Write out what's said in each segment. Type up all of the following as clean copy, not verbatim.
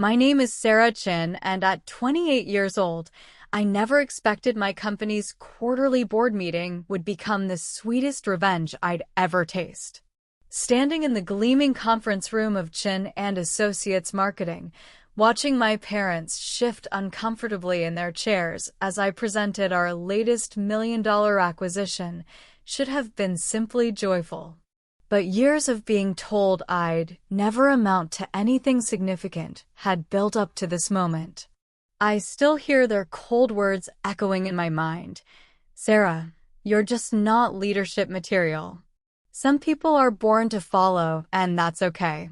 My name is Sarah Chin, and at 28 years old, I never expected my company's quarterly board meeting would become the sweetest revenge I'd ever taste. Standing in the gleaming conference room of Chin and Associates Marketing, watching my parents shift uncomfortably in their chairs as I presented our latest million-dollar acquisition should have been simply joyful. But years of being told I'd never amount to anything significant had built up to this moment. I still hear their cold words echoing in my mind. Sarah, you're just not leadership material. Some people are born to follow, and that's okay.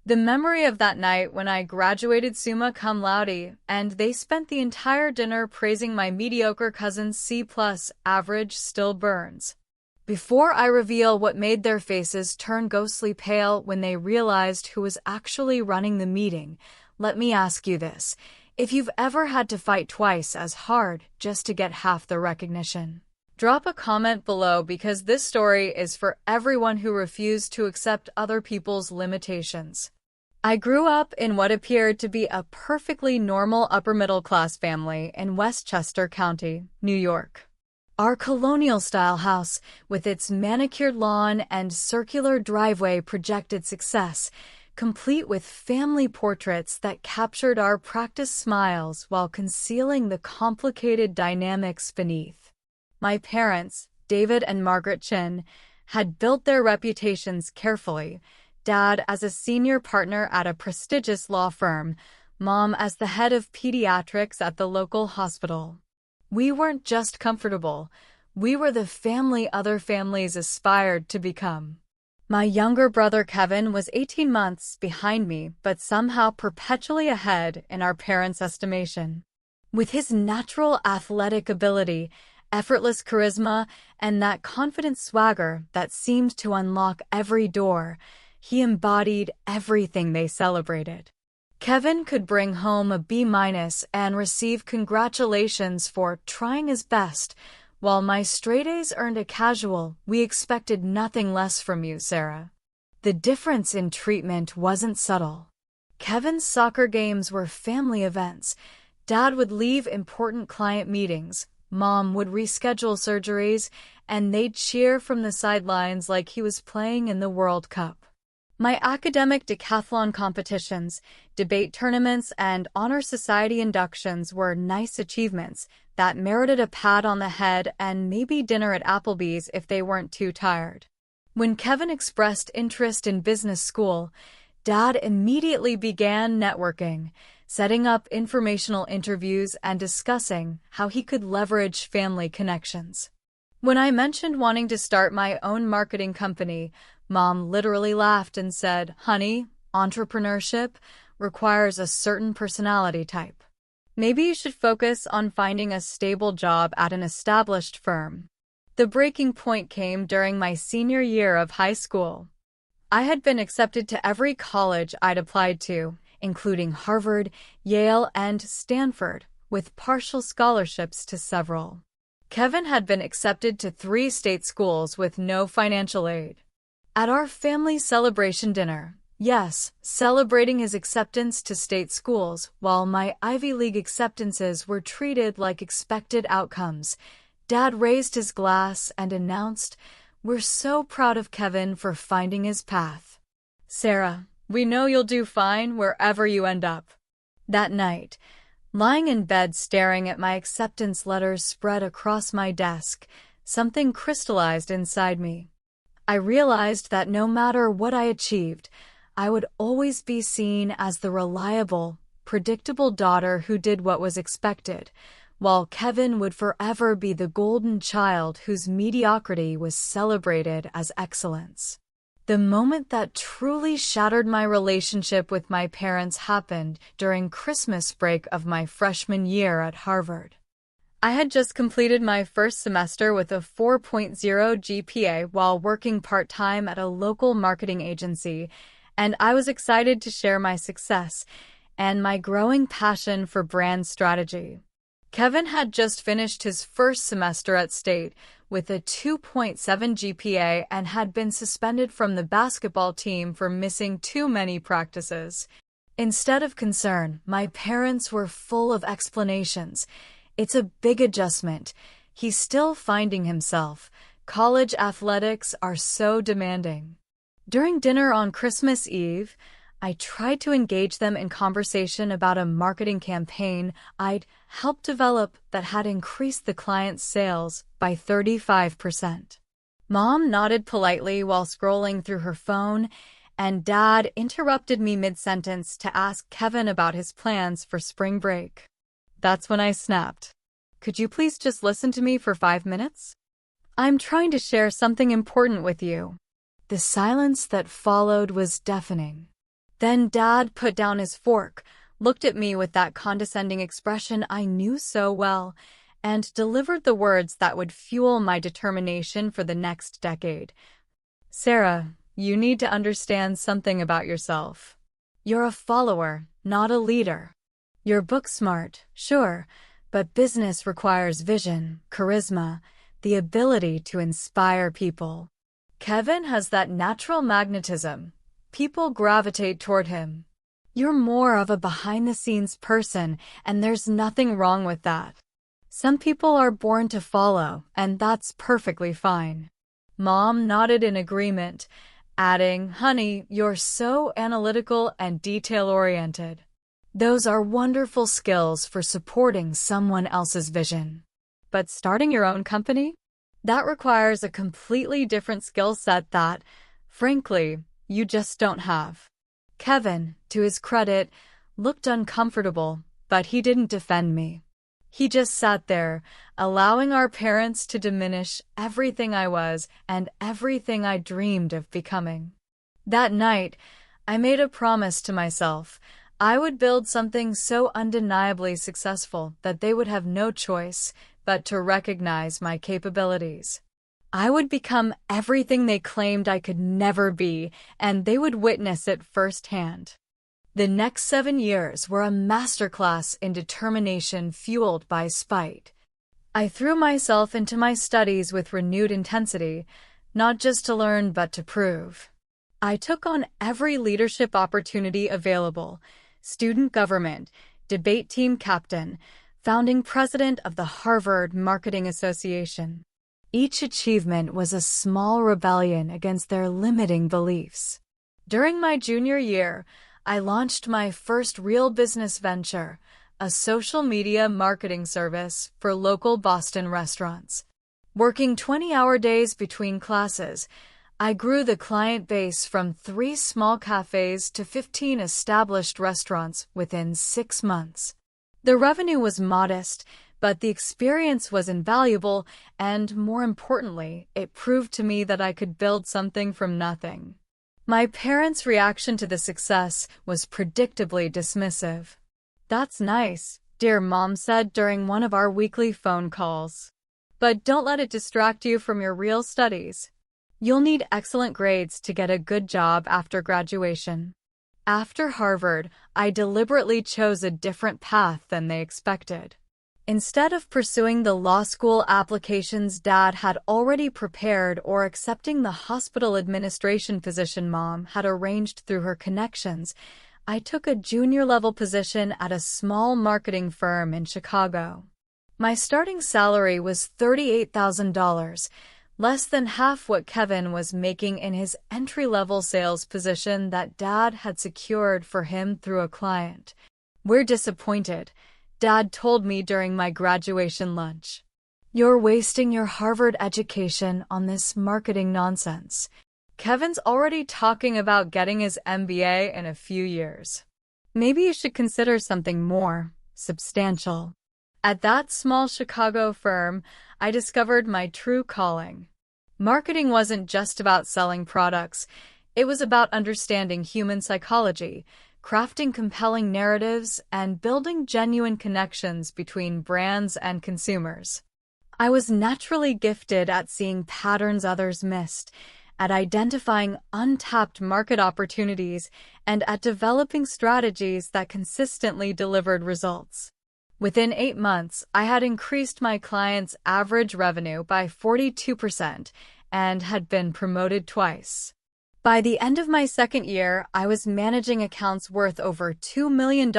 The memory of that night when I graduated summa cum laude, and they spent the entire dinner praising my mediocre cousin's C+ average still burns. Before I reveal what made their faces turn ghostly pale when they realized who was actually running the meeting, let me ask you this. If you've ever had to fight twice as hard just to get half the recognition, drop a comment below because this story is for everyone who refused to accept other people's limitations. I grew up in what appeared to be a perfectly normal upper-middle-class family in Westchester County, New York. Our colonial-style house, with its manicured lawn and circular driveway, projected success, complete with family portraits that captured our practiced smiles while concealing the complicated dynamics beneath. My parents, David and Margaret Chin, had built their reputations carefully, Dad as a senior partner at a prestigious law firm, Mom as the head of pediatrics at the local hospital. We weren't just comfortable, we were the family other families aspired to become. My younger brother Kevin was 18 months behind me, but somehow perpetually ahead in our parents' estimation. With his natural athletic ability, effortless charisma, and that confident swagger that seemed to unlock every door, he embodied everything they celebrated. Kevin could bring home a B- and receive congratulations for trying his best, while my straight A's earned a casual, "We expected nothing less from you, Sarah." The difference in treatment wasn't subtle. Kevin's soccer games were family events. Dad would leave important client meetings, Mom would reschedule surgeries, and they'd cheer from the sidelines like he was playing in the World Cup. My academic decathlon competitions, debate tournaments, and honor society inductions were nice achievements that merited a pat on the head and maybe dinner at Applebee's if they weren't too tired. When Kevin expressed interest in business school, Dad immediately began networking, setting up informational interviews and discussing how he could leverage family connections. When I mentioned wanting to start my own marketing company, Mom literally laughed and said, "Honey, entrepreneurship requires a certain personality type. Maybe you should focus on finding a stable job at an established firm." The breaking point came during my senior year of high school. I had been accepted to every college I'd applied to, including Harvard, Yale, and Stanford, with partial scholarships to several. Kevin had been accepted to 3 state schools with no financial aid. At our family celebration dinner, yes, celebrating his acceptance to state schools, while my Ivy League acceptances were treated like expected outcomes, Dad raised his glass and announced, "We're so proud of Kevin for finding his path. Sarah, we know you'll do fine wherever you end up." That night, lying in bed staring at my acceptance letters spread across my desk, something crystallized inside me. I realized that no matter what I achieved, I would always be seen as the reliable, predictable daughter who did what was expected, while Kevin would forever be the golden child whose mediocrity was celebrated as excellence. The moment that truly shattered my relationship with my parents happened during Christmas break of my freshman year at Harvard. I had just completed my first semester with a 4.0 GPA while working part-time at a local marketing agency, and I was excited to share my success and my growing passion for brand strategy. Kevin had just finished his first semester at State with a 2.7 GPA and had been suspended from the basketball team for missing too many practices. Instead of concern, my parents were full of explanations. It's a big adjustment. He's still finding himself. College athletics are so demanding. During dinner on Christmas Eve, I tried to engage them in conversation about a marketing campaign I'd helped develop that had increased the client's sales by 35%. Mom nodded politely while scrolling through her phone, and Dad interrupted me mid-sentence to ask Kevin about his plans for spring break. That's when I snapped. Could you please just listen to me for 5 minutes? I'm trying to share something important with you. The silence that followed was deafening. Then Dad put down his fork, looked at me with that condescending expression I knew so well, and delivered the words that would fuel my determination for the next decade. Sarah, you need to understand something about yourself. You're a follower, not a leader. You're book smart, sure, but business requires vision, charisma, the ability to inspire people. Kevin has that natural magnetism. People gravitate toward him. You're more of a behind-the-scenes person, and there's nothing wrong with that. Some people are born to follow, and that's perfectly fine. Mom nodded in agreement, adding, "Honey, you're so analytical and detail-oriented. Those are wonderful skills for supporting someone else's vision. But starting your own company? That requires a completely different skill set that, frankly, you just don't have." Kevin, to his credit, looked uncomfortable, but he didn't defend me. He just sat there, allowing our parents to diminish everything I was and everything I dreamed of becoming. That night, I made a promise to myself. I would build something so undeniably successful that they would have no choice but to recognize my capabilities. I would become everything they claimed I could never be, and they would witness it firsthand. The next 7 years were a masterclass in determination fueled by spite. I threw myself into my studies with renewed intensity, not just to learn but to prove. I took on every leadership opportunity available: student government, debate team captain, founding president of the Harvard Marketing Association. Each achievement was a small rebellion against their limiting beliefs. During my junior year, I launched my first real business venture, a social media marketing service for local Boston restaurants. Working 20-hour days between classes, I grew the client base from 3 small cafes to 15 established restaurants within 6 months. The revenue was modest, but the experience was invaluable, and more importantly, it proved to me that I could build something from nothing. My parents' reaction to the success was predictably dismissive. "That's nice," dear Mom said during one of our weekly phone calls. "But don't let it distract you from your real studies. You'll need excellent grades to get a good job after graduation." After Harvard, I deliberately chose a different path than they expected. Instead of pursuing the law school applications Dad had already prepared or accepting the hospital administration position Mom had arranged through her connections, I took a junior-level position at a small marketing firm in Chicago. My starting salary was $38,000, less than half what Kevin was making in his entry-level sales position that Dad had secured for him through a client. "We're disappointed," Dad told me during my graduation lunch. "You're wasting your Harvard education on this marketing nonsense. Kevin's already talking about getting his MBA in a few years. Maybe you should consider something more substantial." At that small Chicago firm, I discovered my true calling. Marketing wasn't just about selling products. It was about understanding human psychology, crafting compelling narratives, and building genuine connections between brands and consumers. I was naturally gifted at seeing patterns others missed, at identifying untapped market opportunities, and at developing strategies that consistently delivered results. Within 8 months, I had increased my clients' average revenue by 42% and had been promoted twice. By the end of my second year, I was managing accounts worth over $2 million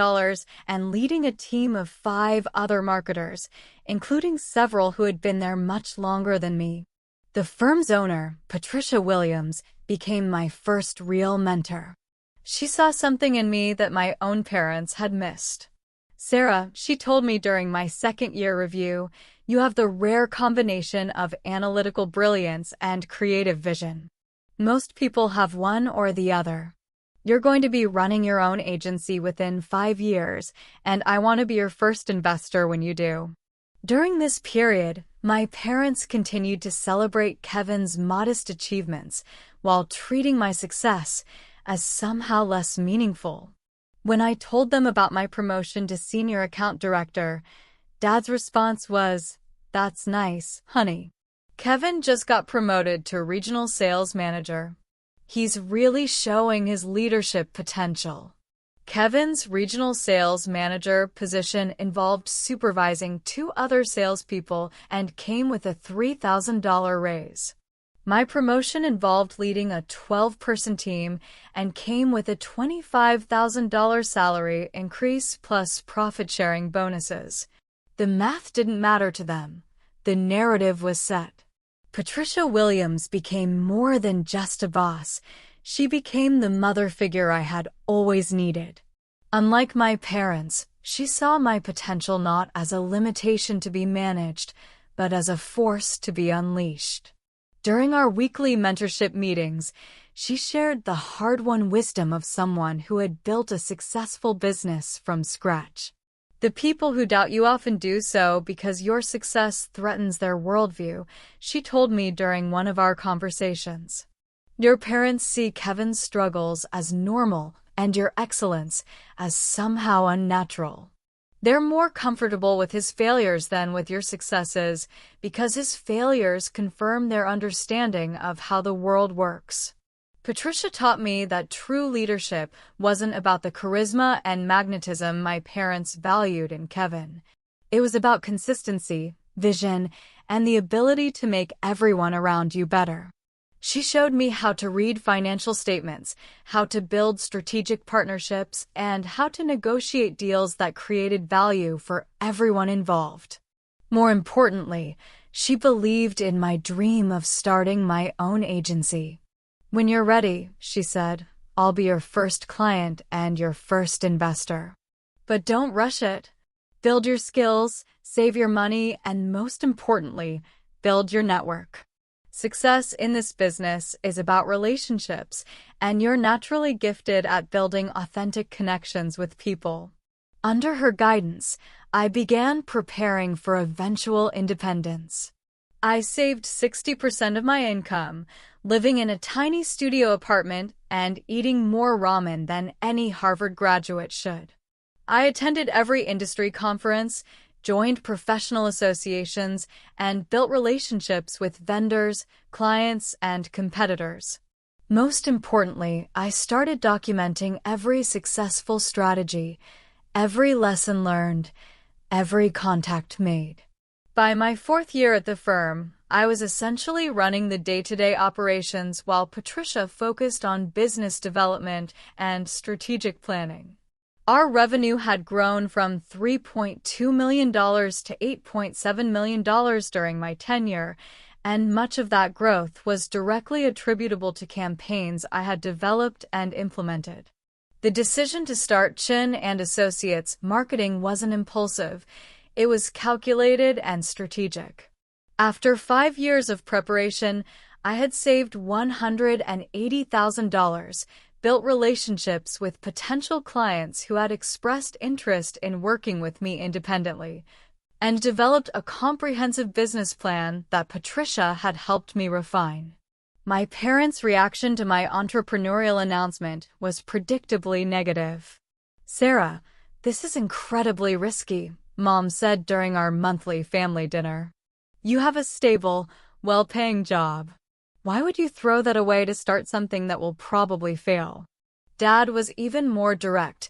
and leading a team of 5 other marketers, including several who had been there much longer than me. The firm's owner, Patricia Williams, became my first real mentor. She saw something in me that my own parents had missed. "Sarah," she told me during my second-year review, "you have the rare combination of analytical brilliance and creative vision. Most people have one or the other. You're going to be running your own agency within 5 years, and I want to be your first investor when you do." During this period, my parents continued to celebrate Kevin's modest achievements while treating my success as somehow less meaningful. When I told them about my promotion to senior account director, Dad's response was, "That's nice, honey. Kevin just got promoted to regional sales manager. He's really showing his leadership potential." Kevin's regional sales manager position involved supervising 2 other salespeople and came with a $3,000 raise. My promotion involved leading a 12-person team and came with a $25,000 salary increase plus profit-sharing bonuses. The math didn't matter to them. The narrative was set. Patricia Williams became more than just a boss. She became the mother figure I had always needed. Unlike my parents, she saw my potential not as a limitation to be managed, but as a force to be unleashed. During our weekly mentorship meetings, she shared the hard-won wisdom of someone who had built a successful business from scratch. "The people who doubt you often do so because your success threatens their worldview," she told me during one of our conversations. "Your parents see Kevin's struggles as normal and your excellence as somehow unnatural. They're more comfortable with his failures than with your successes because his failures confirm their understanding of how the world works." Patricia taught me that true leadership wasn't about the charisma and magnetism my parents valued in Kevin. It was about consistency, vision, and the ability to make everyone around you better. She showed me how to read financial statements, how to build strategic partnerships, and how to negotiate deals that created value for everyone involved. More importantly, she believed in my dream of starting my own agency. "When you're ready," she said, "I'll be your first client and your first investor. But don't rush it. Build your skills, save your money, and most importantly, build your network. Success in this business is about relationships, and you're naturally gifted at building authentic connections with people." Under her guidance, I began preparing for eventual independence. I saved 60% of my income, living in a tiny studio apartment and eating more ramen than any Harvard graduate should. I attended every industry conference, joined professional associations, and built relationships with vendors, clients, and competitors. Most importantly, I started documenting every successful strategy, every lesson learned, every contact made. By my 4th year at the firm, I was essentially running the day-to-day operations while Patricia focused on business development and strategic planning. Our revenue had grown from $3.2 million to $8.7 million during my tenure, and much of that growth was directly attributable to campaigns I had developed and implemented. The decision to start Chin and Associates Marketing wasn't impulsive. It was calculated and strategic. After 5 years of preparation, I had saved $180,000, built relationships with potential clients who had expressed interest in working with me independently, and developed a comprehensive business plan that Patricia had helped me refine. My parents' reaction to my entrepreneurial announcement was predictably negative. "Sarah, this is incredibly risky," Mom said during our monthly family dinner. "You have a stable, well-paying job. Why would you throw that away to start something that will probably fail?" Dad was even more direct.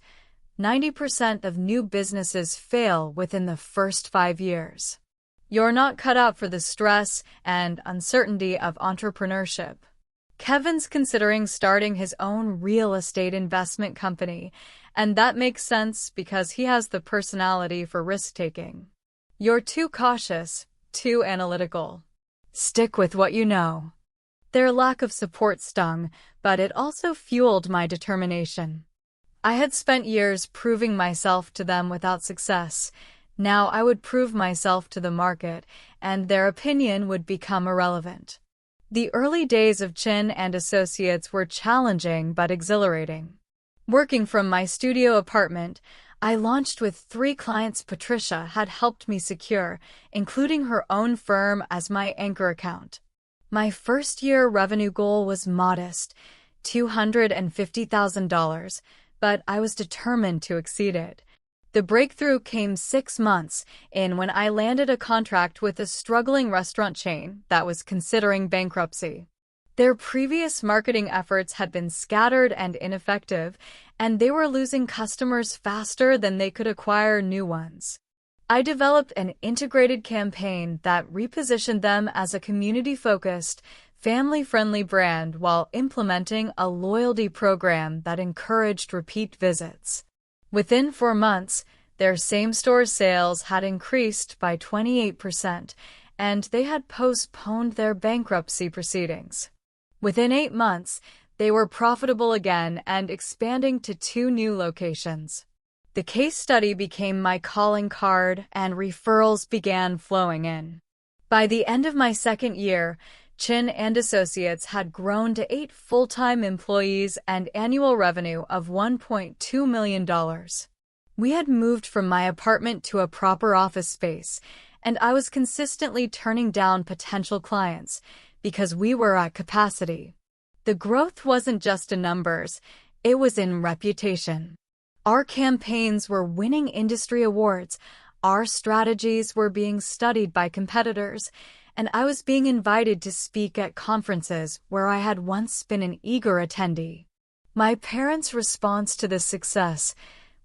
90% of new businesses fail within the first 5 years. "You're not cut out for the stress and uncertainty of entrepreneurship." Kevin's considering starting his own real estate investment company, and that makes sense because he has the personality for risk-taking. You're too cautious, too analytical. Stick with what you know. Their lack of support stung, but it also fueled my determination. I had spent years proving myself to them without success. Now I would prove myself to the market, and their opinion would become irrelevant. The early days of Chin and Associates were challenging but exhilarating. Working from my studio apartment, I launched with 3 clients Patricia had helped me secure, including her own firm as my anchor account. My first-year revenue goal was modest, $250,000, but I was determined to exceed it. The breakthrough came 6 months in when I landed a contract with a struggling restaurant chain that was considering bankruptcy. Their previous marketing efforts had been scattered and ineffective, and they were losing customers faster than they could acquire new ones. I developed an integrated campaign that repositioned them as a community-focused, family-friendly brand while implementing a loyalty program that encouraged repeat visits. Within 4 months, their same-store sales had increased by 28%, and they had postponed their bankruptcy proceedings. Within 8 months, they were profitable again and expanding to 2 new locations. The case study became my calling card, and referrals began flowing in. By the end of my second year, Chin and Associates had grown to 8 full-time employees and annual revenue of $1.2 million. We had moved from my apartment to a proper office space, and I was consistently turning down potential clients because we were at capacity. The growth wasn't just in numbers, it was in reputation. Our campaigns were winning industry awards, our strategies were being studied by competitors, and I was being invited to speak at conferences where I had once been an eager attendee. My parents' response to this success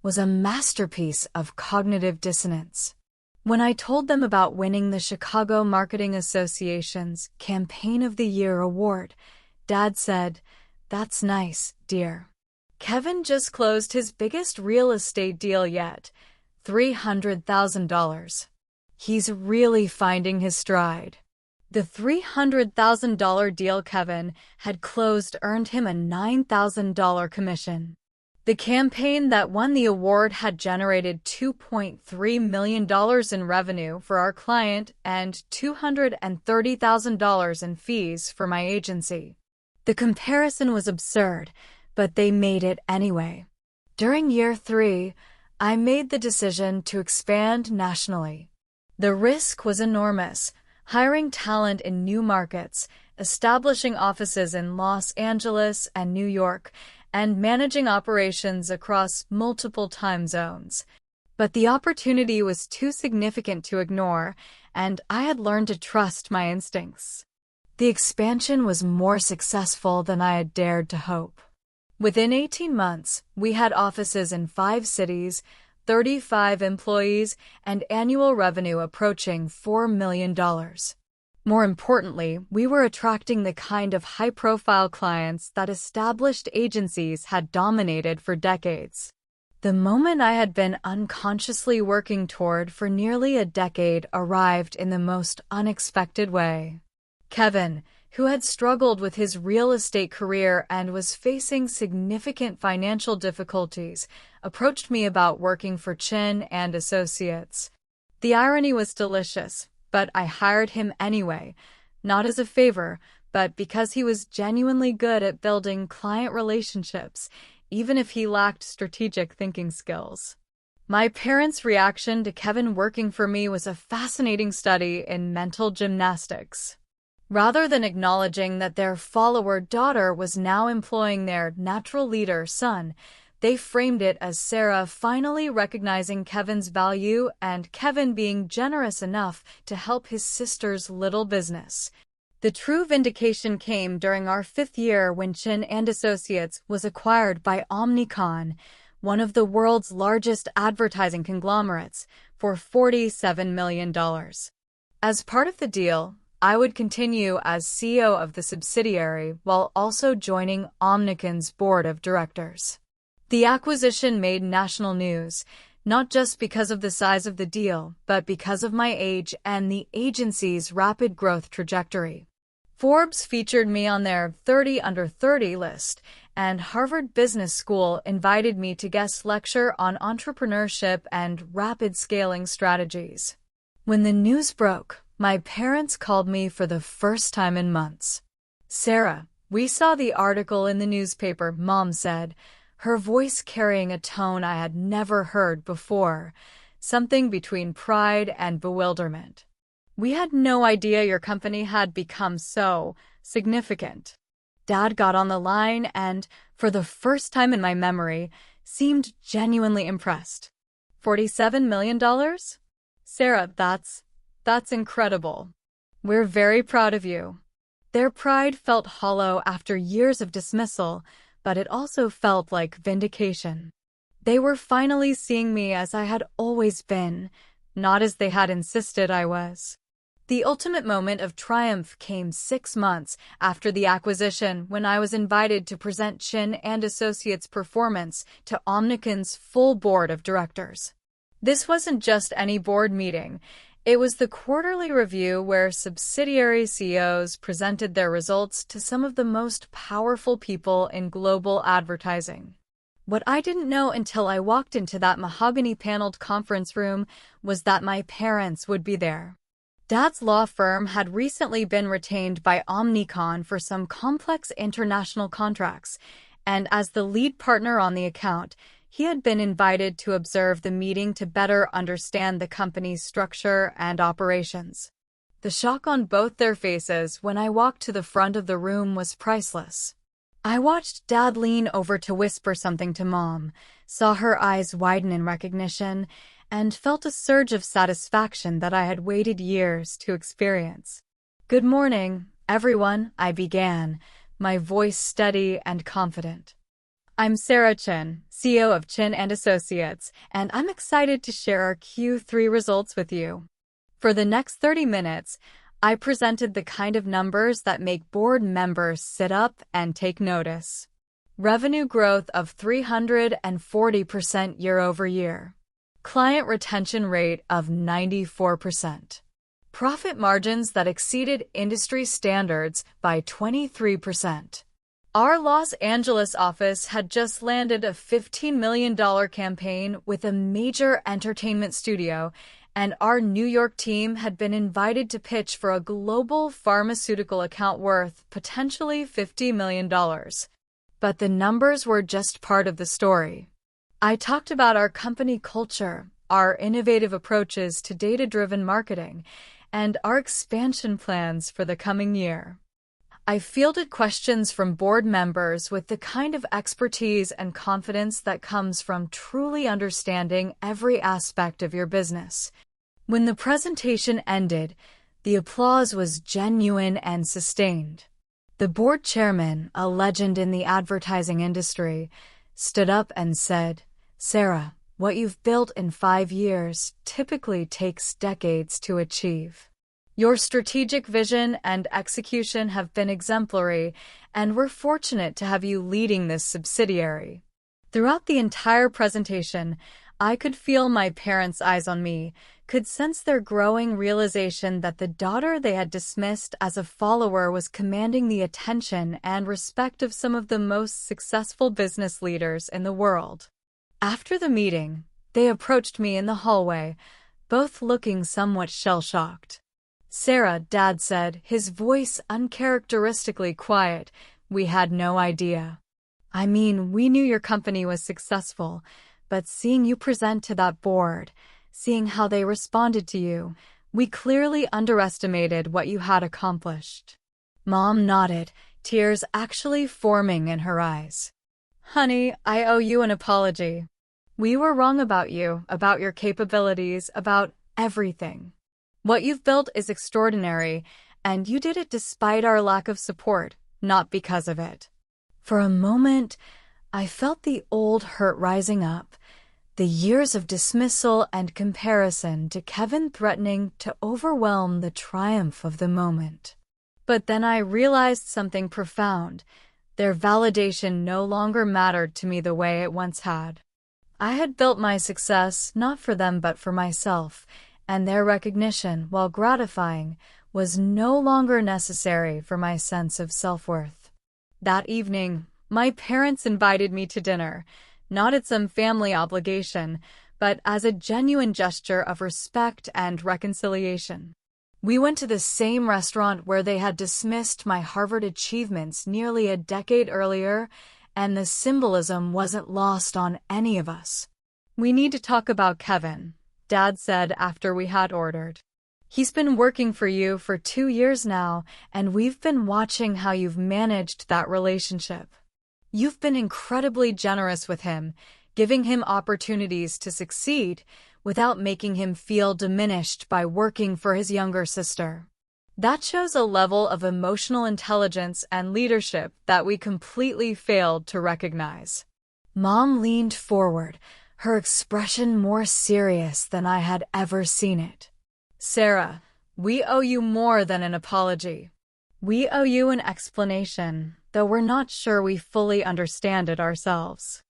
was a masterpiece of cognitive dissonance. When I told them about winning the Chicago Marketing Association's Campaign of the Year award, Dad said, "That's nice, dear. Kevin just closed his biggest real estate deal yet, $300,000. He's really finding his stride." The $300,000 deal Kevin had closed earned him a $9,000 commission. The campaign that won the award had generated $2.3 million in revenue for our client and $230,000 in fees for my agency. The comparison was absurd, but they made it anyway. During year 3, I made the decision to expand nationally. The risk was enormous, hiring talent in new markets, establishing offices in Los Angeles and New York, and managing operations across multiple time zones. But the opportunity was too significant to ignore, and I had learned to trust my instincts. The expansion was more successful than I had dared to hope. Within 18 months, we had offices in 5 cities, 35 employees, and annual revenue approaching $4 million. More importantly, we were attracting the kind of high-profile clients that established agencies had dominated for decades. The moment I had been unconsciously working toward for nearly a decade arrived in the most unexpected way. Kevin, who had struggled with his real estate career and was facing significant financial difficulties, approached me about working for Chin and Associates. The irony was delicious, but I hired him anyway, not as a favor, but because he was genuinely good at building client relationships, even if he lacked strategic thinking skills. My parents' reaction to Kevin working for me was a fascinating study in mental gymnastics. Rather than acknowledging that their follower daughter was now employing their natural leader son, they framed it as Sarah finally recognizing Kevin's value and Kevin being generous enough to help his sister's little business. The true vindication came during our 5th year when Chin and Associates was acquired by Omnicom, one of the world's largest advertising conglomerates, for $47 million. As part of the deal, I would continue as CEO of the subsidiary while also joining Omnicon's board of directors. The acquisition made national news, not just because of the size of the deal, but because of my age and the agency's rapid growth trajectory. Forbes featured me on their 30 Under 30 list, and Harvard Business School invited me to guest lecture on entrepreneurship and rapid scaling strategies. When the news broke, my parents called me for the first time in months. "Sarah, we saw the article in the newspaper," Mom said, her voice carrying a tone I had never heard before, something between pride and bewilderment. "We had no idea your company had become so significant." Dad got on the line and, for the first time in my memory, seemed genuinely impressed. $47 million? Sarah, that's incredible. We're very proud of you. Their pride felt hollow after years of dismissal, but it also felt like vindication. They were finally seeing me as I had always been, not as they had insisted I was. The ultimate moment of triumph came 6 months after the acquisition, when I was invited to present Chin and Associates' performance to Omnicon's full board of directors. This wasn't just any board meeting. It was the quarterly review where subsidiary CEOs presented their results to some of the most powerful people in global advertising. What I didn't know until I walked into that mahogany-paneled conference room was that my parents would be there. Dad's law firm had recently been retained by Omnicon for some complex international contracts, and as the lead partner on the account, he had been invited to observe the meeting to better understand the company's structure and operations. The shock on both their faces when I walked to the front of the room was priceless. I watched Dad lean over to whisper something to Mom, saw her eyes widen in recognition, and felt a surge of satisfaction that I had waited years to experience. "Good morning, everyone," I began, my voice steady and confident. "I'm Sarah Chin, CEO of Chin and Associates, and I'm excited to share our Q3 results with you." For the next 30 minutes, I presented the kind of numbers that make board members sit up and take notice. Revenue growth of 340% year-over-year. Client retention rate of 94%. Profit margins that exceeded industry standards by 23%. Our Los Angeles office had just landed a $15 million campaign with a major entertainment studio, and our New York team had been invited to pitch for a global pharmaceutical account worth potentially $50 million. But the numbers were just part of the story. I talked about our company culture, our innovative approaches to data-driven marketing, and our expansion plans for the coming year. I fielded questions from board members with the kind of expertise and confidence that comes from truly understanding every aspect of your business. When the presentation ended, the applause was genuine and sustained. The board chairman, a legend in the advertising industry, stood up and said, "Sarah, what you've built in 5 years typically takes decades to achieve. Your strategic vision and execution have been exemplary, and we're fortunate to have you leading this subsidiary." Throughout the entire presentation, I could feel my parents' eyes on me, could sense their growing realization that the daughter they had dismissed as a follower was commanding the attention and respect of some of the most successful business leaders in the world. After the meeting, they approached me in the hallway, both looking somewhat shell-shocked. "Sarah," Dad said, his voice uncharacteristically quiet, "we had no idea. I mean, we knew your company was successful, but seeing you present to that board, seeing how they responded to you, we clearly underestimated what you had accomplished." Mom nodded, tears actually forming in her eyes. "Honey, I owe you an apology. We were wrong about you, about your capabilities, about everything. What you've built is extraordinary, and you did it despite our lack of support, not because of it." For a moment, I felt the old hurt rising up, The years of dismissal and comparison to Kevin threatening to overwhelm the triumph of the moment. But then I realized something profound. Their validation no longer mattered to me the way it once had. I had built my success not for them but for myself, and their recognition, while gratifying, was no longer necessary for my sense of self-worth. That evening, my parents invited me to dinner, not as some family obligation, but as a genuine gesture of respect and reconciliation. We went to the same restaurant where they had dismissed my Harvard achievements nearly a decade earlier, and the symbolism wasn't lost on any of us. "We need to talk about Kevin," Dad said after we had ordered. "He's been working for you for 2 years now, and we've been watching how you've managed that relationship. You've been incredibly generous with him, giving him opportunities to succeed without making him feel diminished by working for his younger sister. That shows a level of emotional intelligence and leadership that we completely failed to recognize." Mom leaned forward, her expression more serious than I had ever seen it. "Sarah, we owe you more than an apology. We owe you an explanation, though we're not sure we fully understand it ourselves.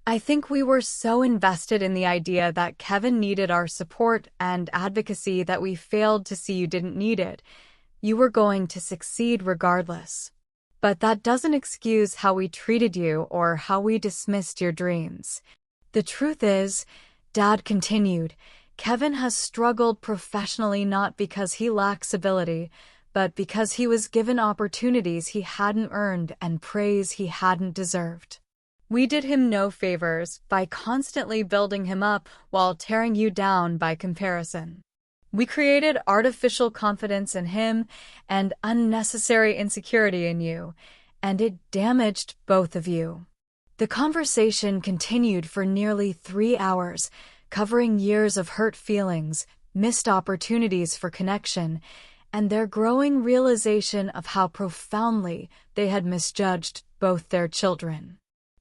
I think we were so invested in the idea that Kevin needed our support and advocacy that we failed to see you didn't need it. You were going to succeed regardless. But that doesn't excuse how we treated you or how we dismissed your dreams. The truth is," Dad continued, "Kevin has struggled professionally not because he lacks ability, but because he was given opportunities he hadn't earned and praise he hadn't deserved. We did him no favors by constantly building him up while tearing you down by comparison. We created artificial confidence in him and unnecessary insecurity in you, and it damaged both of you." The conversation continued for nearly 3 hours, covering years of hurt feelings, missed opportunities for connection, and their growing realization of how profoundly they had misjudged both their children.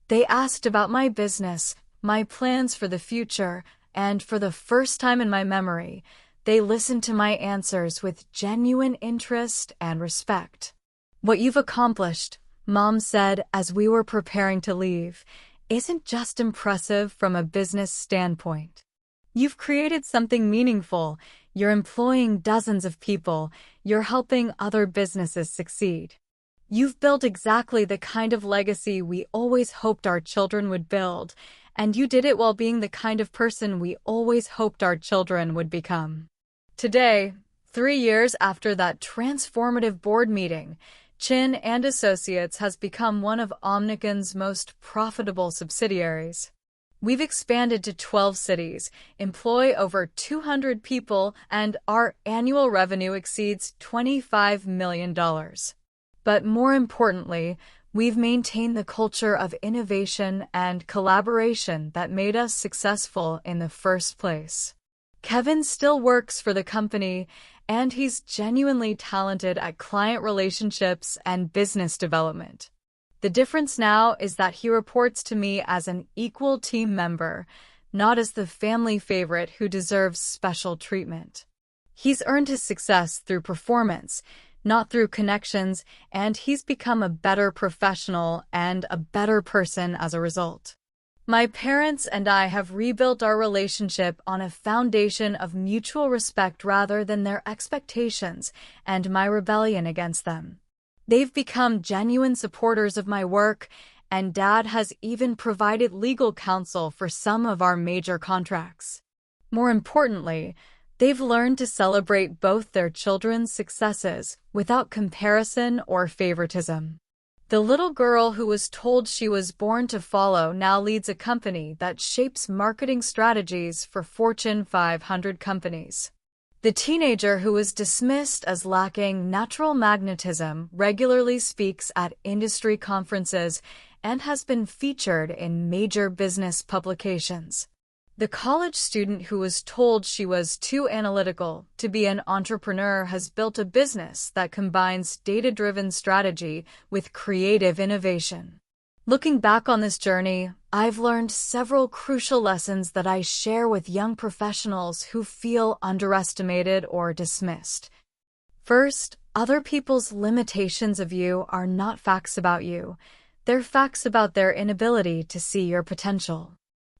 They asked about my business, my plans for the future, and for the first time in my memory, they listened to my answers with genuine interest and respect. "What you've accomplished," Mom said as we were preparing to leave, "isn't just impressive from a business standpoint. You've created something meaningful. You're employing dozens of people. You're helping other businesses succeed. You've built exactly the kind of legacy we always hoped our children would build, and you did it while being the kind of person we always hoped our children would become." Today, 3 years after that transformative board meeting, Chin and Associates has become one of Omnicon's most profitable subsidiaries. We've expanded to 12 cities, employ over 200 people, and our annual revenue exceeds $25 million. But more importantly, we've maintained the culture of innovation and collaboration that made us successful in the first place. Kevin still works for the company, and he's genuinely talented at client relationships and business development. The difference now is that he reports to me as an equal team member, not as the family favorite who deserves special treatment. He's earned his success through performance, not through connections, and he's become a better professional and a better person as a result. My parents and I have rebuilt our relationship on a foundation of mutual respect rather than their expectations and my rebellion against them. They've become genuine supporters of my work, and Dad has even provided legal counsel for some of our major contracts. More importantly, they've learned to celebrate both their children's successes without comparison or favoritism. The little girl who was told she was born to follow now leads a company that shapes marketing strategies for Fortune 500 companies. The teenager who was dismissed as lacking natural magnetism regularly speaks at industry conferences and has been featured in major business publications. The college student who was told she was too analytical to be an entrepreneur has built a business that combines data-driven strategy with creative innovation. Looking back on this journey, I've learned several crucial lessons that I share with young professionals who feel underestimated or dismissed. First, other people's limitations of you are not facts about you. They're facts about their inability to see your potential.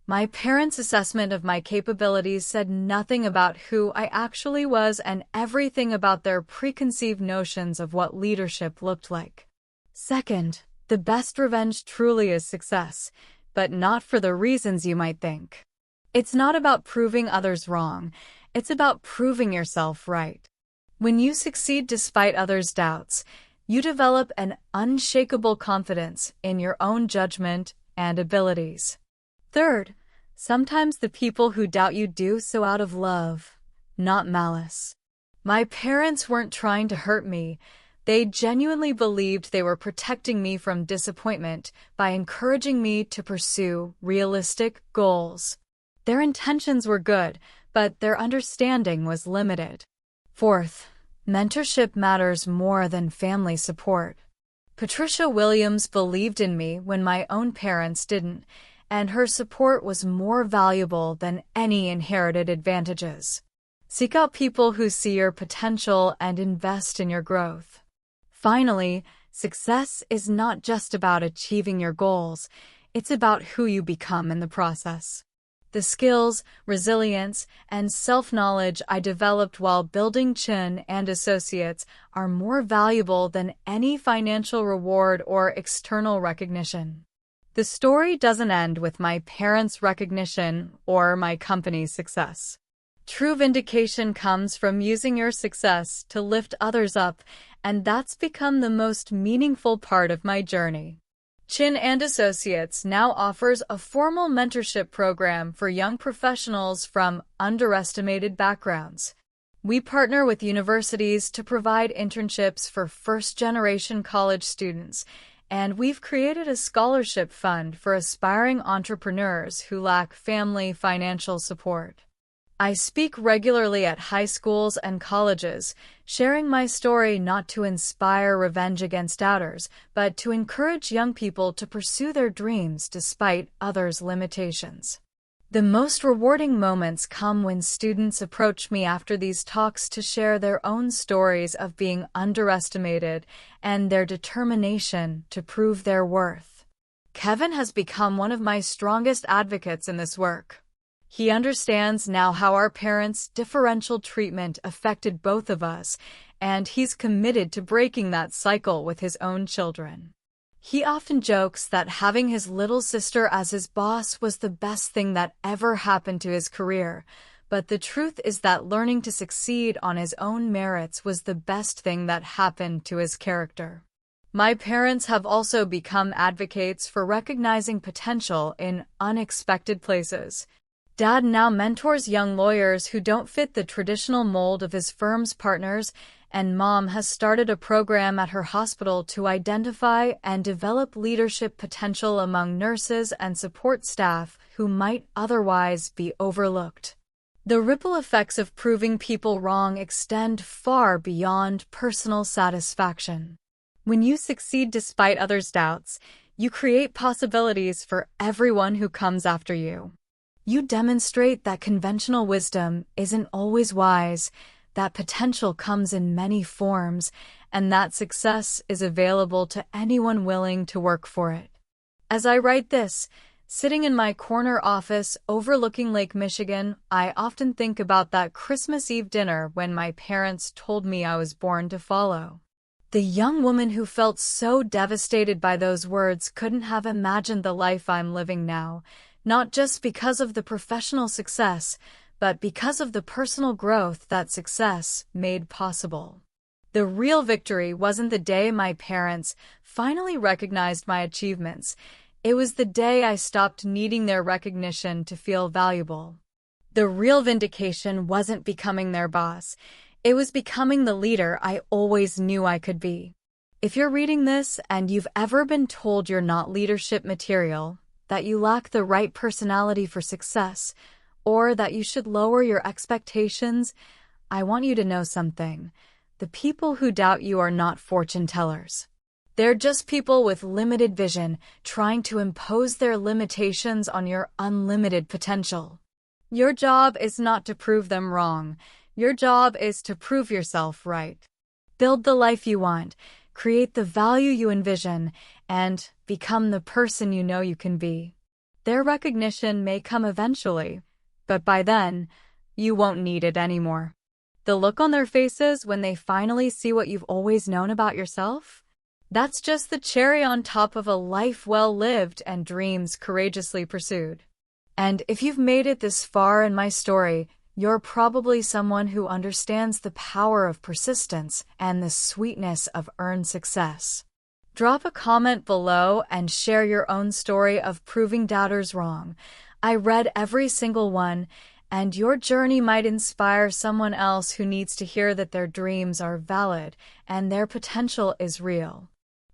My parents' assessment of my capabilities said nothing about who I actually was and everything about their preconceived notions of what leadership looked like. Second, the best revenge truly is success, but not for the reasons you might think. It's not about proving others wrong, it's about proving yourself right. When you succeed despite others' doubts, you develop an unshakable confidence in your own judgment and abilities. Third, sometimes the people who doubt you do so out of love, not malice. My parents weren't trying to hurt me. They genuinely believed they were protecting me from disappointment by encouraging me to pursue realistic goals. Their intentions were good, but their understanding was limited. Fourth, mentorship matters more than family support. Patricia Williams believed in me when my own parents didn't, and her support was more valuable than any inherited advantages. Seek out people who see your potential and invest in your growth. Finally, success is not just about achieving your goals, it's about who you become in the process. The skills, resilience, and self-knowledge I developed while building Chin and Associates are more valuable than any financial reward or external recognition. The story doesn't end with my parents' recognition or my company's success. True vindication comes from using your success to lift others up, and that's become the most meaningful part of my journey. Chin and Associates now offers a formal mentorship program for young professionals from underestimated backgrounds. We partner with universities to provide internships for first-generation college students, and we've created a scholarship fund for aspiring entrepreneurs who lack family financial support. I speak regularly at high schools and colleges, sharing my story not to inspire revenge against doubters, but to encourage young people to pursue their dreams despite others' limitations. The most rewarding moments come when students approach me after these talks to share their own stories of being underestimated and their determination to prove their worth. Kevin has become one of my strongest advocates in this work. He understands now how our parents' differential treatment affected both of us, and he's committed to breaking that cycle with his own children. He often jokes that having his little sister as his boss was the best thing that ever happened to his career, but the truth is that learning to succeed on his own merits was the best thing that happened to his character. My parents have also become advocates for recognizing potential in unexpected places. Dad now mentors young lawyers who don't fit the traditional mold of his firm's partners, and Mom has started a program at her hospital to identify and develop leadership potential among nurses and support staff who might otherwise be overlooked. The ripple effects of proving people wrong extend far beyond personal satisfaction. When you succeed despite others' doubts, you create possibilities for everyone who comes after you. You demonstrate that conventional wisdom isn't always wise, that potential comes in many forms, and that success is available to anyone willing to work for it. As I write this, sitting in my corner office overlooking Lake Michigan, I often think about that Christmas Eve dinner when my parents told me I was born to follow. The young woman who felt so devastated by those words couldn't have imagined the life I'm living now, not just because of the professional success, but because of the personal growth that success made possible. The real victory wasn't the day my parents finally recognized my achievements. It was the day I stopped needing their recognition to feel valuable. The real vindication wasn't becoming their boss. It was becoming the leader I always knew I could be. If you're reading this and you've ever been told you're not leadership material, that you lack the right personality for success, or that you should lower your expectations, I want you to know something. The people who doubt you are not fortune tellers. They're just people with limited vision trying to impose their limitations on your unlimited potential. Your job is not to prove them wrong. Your job is to prove yourself right. Build the life you want, create the value you envision, and become the person you know you can be. Their recognition may come eventually, but by then, you won't need it anymore. The look on their faces when they finally see what you've always known about yourself? That's just the cherry on top of a life well lived and dreams courageously pursued. And if you've made it this far in my story, you're probably someone who understands the power of persistence and the sweetness of earned success. Drop a comment below and share your own story of proving doubters wrong. I read every single one, and your journey might inspire someone else who needs to hear that their dreams are valid and their potential is real.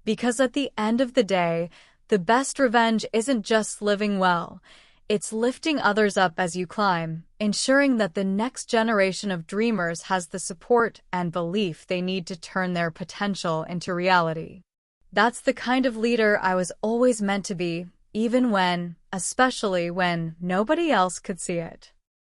Because at the end of the day, the best revenge isn't just living well. It's lifting others up as you climb, ensuring that the next generation of dreamers has the support and belief they need to turn their potential into reality. That's the kind of leader I was always meant to be, especially when nobody else could see it.